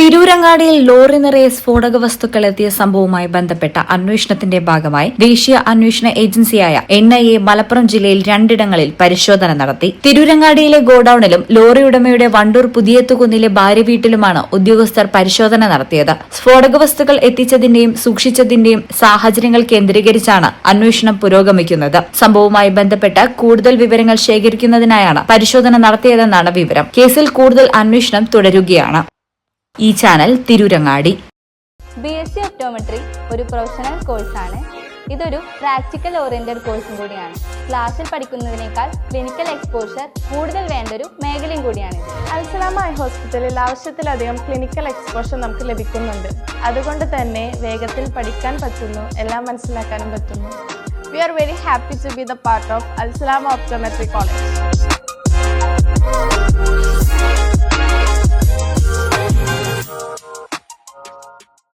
തിരൂരങ്ങാടിയിൽ lorry നിറയെ സ്ഫോടക വസ്തുക്കൾ എത്തിയ സംഭവവുമായി ബന്ധപ്പെട്ട അന്വേഷണത്തിന്റെ ഭാഗമായി ദേശീയ അന്വേഷണ ഏജൻസിയായ NIA മലപ്പുറം ജില്ലയിൽ 2 ഇടങ്ങളിൽ പരിശോധന നടത്തി. തിരൂരങ്ങാടിയിലെ ഗോഡൌണിലും ലോറി ഉടമയുടെ വണ്ടൂർ പുതിയത്തുകുന്നിലെ ഭാര്യ വീട്ടിലുമാണ് ഉദ്യോഗസ്ഥർ പരിശോധന നടത്തിയത്. സ്ഫോടക വസ്തുക്കൾ എത്തിച്ചതിന്റെയും സൂക്ഷിച്ചതിന്റെയും സാഹചര്യങ്ങൾ കേന്ദ്രീകരിച്ചാണ് അന്വേഷണം പുരോഗമിക്കുന്നത്. സംഭവവുമായി ബന്ധപ്പെട്ട് കൂടുതൽ വിവരങ്ങൾ ശേഖരിക്കുന്നതിനായാണ് പരിശോധന നടത്തിയതെന്നാണ് വിവരം. കേസിൽ കൂടുതൽ അന്വേഷണം തുടരുകയാണ്. ഈ ചാനൽ തിരൂരങ്ങാടി. BSc ഒപ്റ്റോമെട്രി ഒരു പ്രൊഫഷണൽ കോഴ്സാണ്. ഇതൊരു പ്രാക്ടിക്കൽ ഓറിയന്റഡ് കോഴ്സും കൂടിയാണ്. ക്ലാസ്സിൽ പഠിക്കുന്നതിനേക്കാൾ ക്ലിനിക്കൽ എക്സ്പോഷർ കൂടുതൽ വേണ്ടൊരു മേഖലയും കൂടിയാണ്. അൽസലാമ ഐ ഹോസ്പിറ്റലിൽ ആവശ്യത്തിലധികം ക്ലിനിക്കൽ എക്സ്പോഷർ നമുക്ക് ലഭിക്കുന്നുണ്ട്. അതുകൊണ്ട് തന്നെ വേഗത്തിൽ പഠിക്കാൻ പറ്റുന്നു, എല്ലാം മനസ്സിലാക്കാനും പറ്റുന്നു. We are very happy to be the part of Al Salama Optometry College.